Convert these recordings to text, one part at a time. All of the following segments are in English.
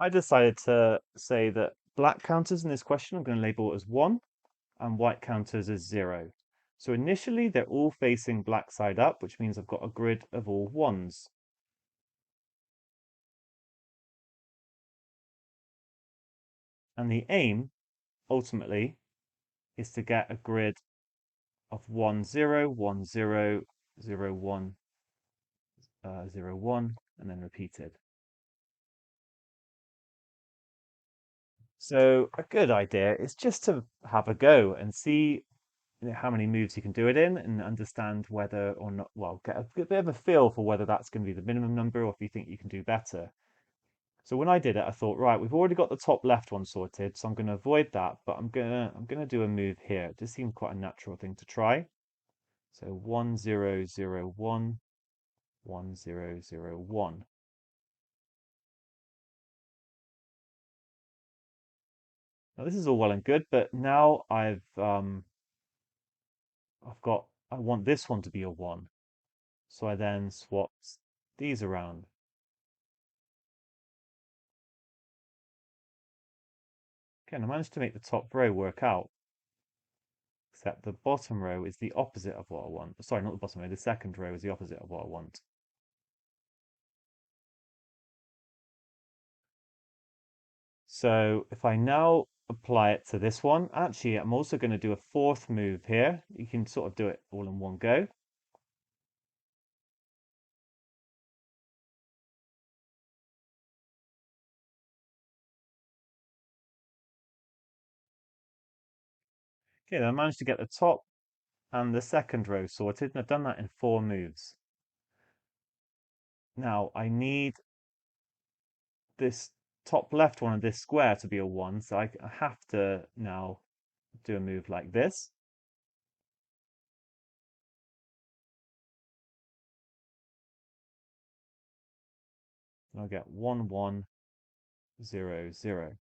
I decided to say that black counters in this question I'm going to label as 1 and white counters as 0. So initially they're all facing black side up, which means I've got a grid of all 1s. And the aim, ultimately, is to get a grid of 1, 0, 1, 0, 0, 1, 0, 1, and then repeated. So a good idea is just to have a go and see how many moves you can do it in and understand whether or not, well, get a bit of a feel for whether that's going to be the minimum number or if you think you can do better. So when I did it, I thought, right, we've already got the top left one sorted, so I'm going to avoid that, but I'm gonna do a move here. It just seemed quite a natural thing to try. So 1, 0, 0, 1, 1, 0, 0, 1. Now this is all well and good, but now I want this one to be a 1. So I then swapped these around. Okay, and I managed to make the top row work out, except the bottom row is the opposite of what I want. Sorry, not the bottom row, the second row is the opposite of what I want. So if I now apply it to this one, actually, I'm also going to do a fourth move here. You can sort of do it all in one go. Okay, then I managed to get the top and the second row sorted, and I've done that in 4 moves. Now I need this top left one of this square to be a 1, so I have to now do a move like this. I'll get 1, 1, 0, 0,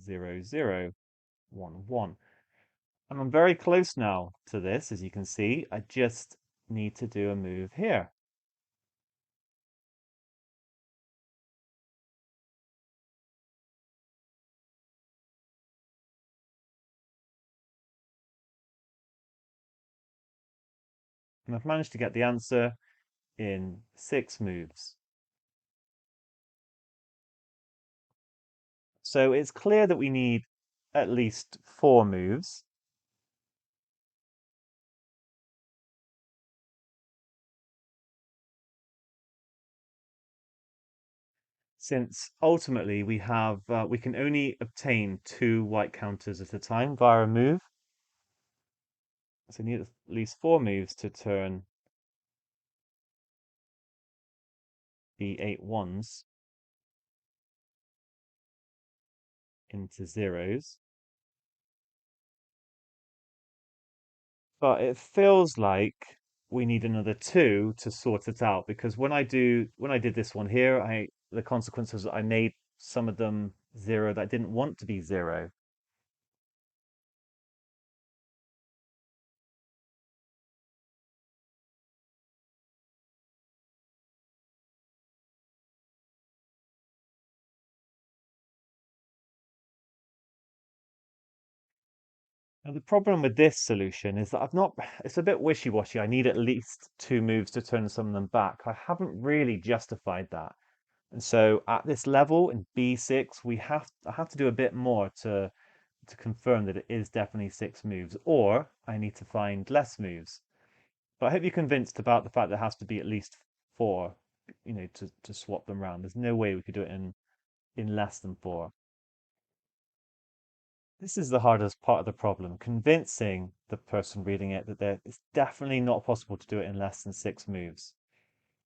0, 0, 1, 1. And I'm very close now to this, as you can see. I just need to do a move here. And I've managed to get the answer in 6 moves. So it's clear that we need at least 4 moves. Since ultimately we can only obtain 2 white counters at a time via a move. So we need at least 4 moves to turn the 8 ones into zeros. But it feels like we need another 2 to sort it out, because when I did this one here, the consequence was I made some of them 0 that I didn't want to be 0. Now the problem with this solution is that I've not it's a bit wishy-washy. I need at least 2 moves to turn some of them back. I haven't really justified that. And so at this level in B6, I have to do a bit more to confirm that it is definitely 6 moves, or I need to find less moves. But I hope you're convinced about the fact there has to be at least 4, to swap them around. There's no way we could do it in less than 4. This is the hardest part of the problem, convincing the person reading it that it's definitely not possible to do it in less than 6 moves.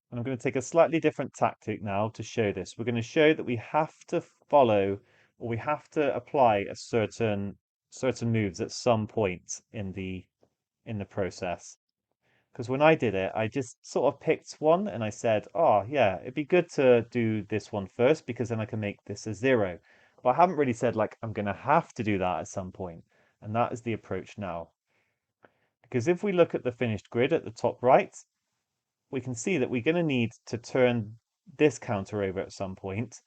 And I'm going to take a slightly different tactic now to show this. We're going to show that we have to follow, or we have to apply a certain moves at some point in the process. Because when I did it, I just sort of picked one and I said, oh, yeah, it'd be good to do this one first because then I can make this a 0. But I haven't really said, like, I'm going to have to do that at some point. And that is the approach now. Because if we look at the finished grid at the top right, we can see that we're going to need to turn this counter over at some point.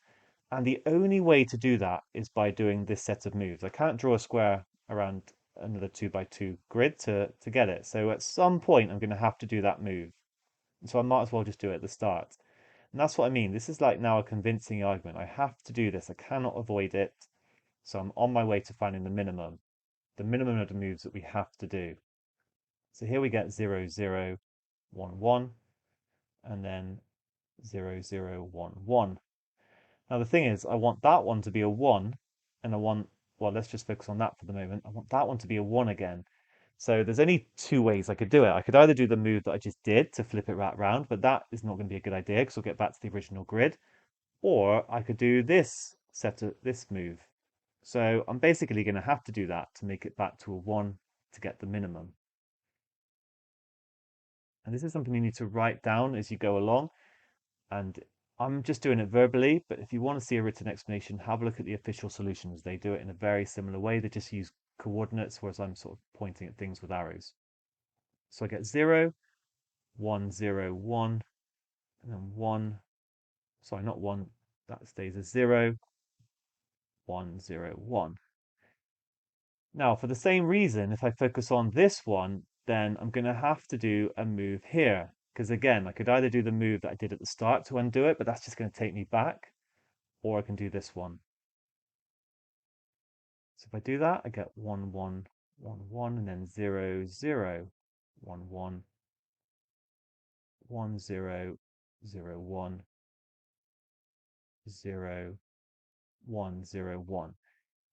And the only way to do that is by doing this set of moves. I can't draw a square around another 2x2 grid to get it. So at some point, I'm going to have to do that move. So I might as well just do it at the start. And that's what I mean. This is like now a convincing argument. I have to do this. I cannot avoid it. So I'm on my way to finding the minimum of the moves that we have to do. So here we get 0, 0, 1, 1, and then 0, 0, 1, 1. Now the thing is, I want that one to be a 1, and I want, well, let's just focus on that for the moment. I want that one to be a 1 again. So there's only two ways I could do it. I could either do the move that I just did to flip it right round, but that is not going to be a good idea because we'll get back to the original grid. Or I could do this this move. So I'm basically going to have to do that to make it back to a 1 to get the minimum. And this is something you need to write down as you go along. And I'm just doing it verbally, but if you want to see a written explanation, have a look at the official solutions. They do it in a very similar way. They just use coordinates, whereas I'm sort of pointing at things with arrows. So I get 0, 1, 0, 1, and then 1. Sorry, not 1. That stays as 0, 1, 0, 1. Now, for the same reason, if I focus on this one, then I'm going to have to do a move here. Because again, I could either do the move that I did at the start to undo it, but that's just going to take me back, or I can do this one. So if I do that, I get 1, 1, 1, 1, and then 0, 0, 1, 1, 1, 0, 0, 1, 0, 1, 0, 1.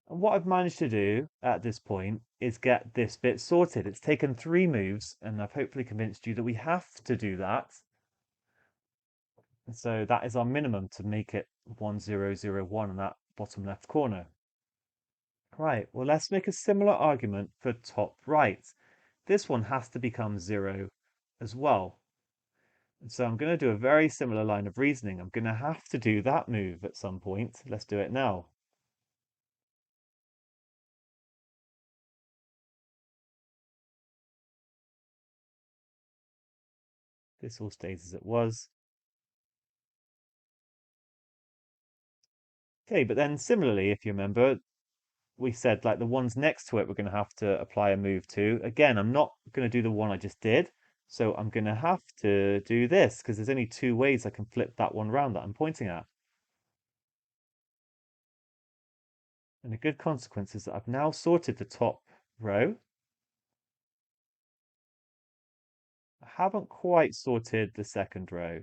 And what I've managed to do at this point is get this bit sorted. It's taken 3 moves, and I've hopefully convinced you that we have to do that. And so that is our minimum to make it 1, 0, 0, 1 in that bottom left corner. Right, well, let's make a similar argument for top right. This one has to become 0 as well. And so I'm going to do a very similar line of reasoning. I'm going to have to do that move at some point. Let's do it now. This all stays as it was. Okay, but then similarly, if you remember, we said like the ones next to it, we're going to have to apply a move to. Again, I'm not going to do the one I just did. So I'm going to have to do this because there's only 2 ways I can flip that one round that I'm pointing at. And a good consequence is that I've now sorted the top row. I haven't quite sorted the second row.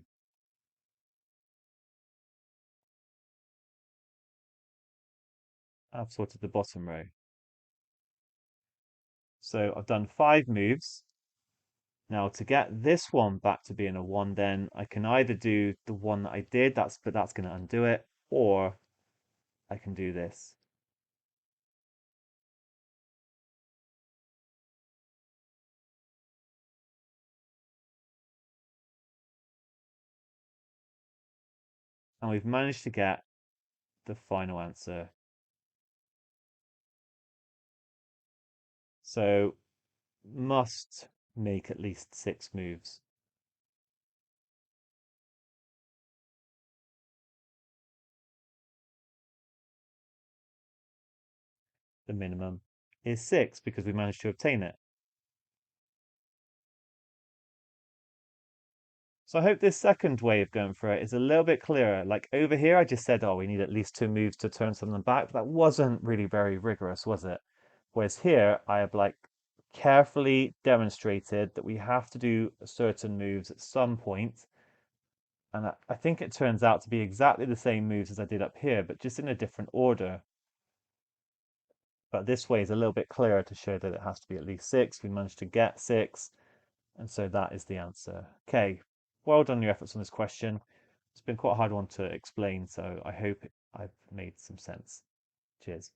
I've sorted the bottom row. So I've done 5 moves. Now to get this one back to being a 1, then I can either do the one that I did, but that's going to undo it, or I can do this. And we've managed to get the final answer. So must make at least 6 moves. The minimum is 6 because we managed to obtain it. So I hope this second way of going through it is a little bit clearer. Like over here, I just said, oh, we need at least 2 moves to turn something back. But that wasn't really very rigorous, was it? Whereas here, I have like carefully demonstrated that we have to do certain moves at some point. And I think it turns out to be exactly the same moves as I did up here, but just in a different order. But this way is a little bit clearer to show that it has to be at least 6. We managed to get 6. And so that is the answer. Okay, well done your efforts on this question. It's been quite a hard one to explain, so I hope I've made some sense. Cheers.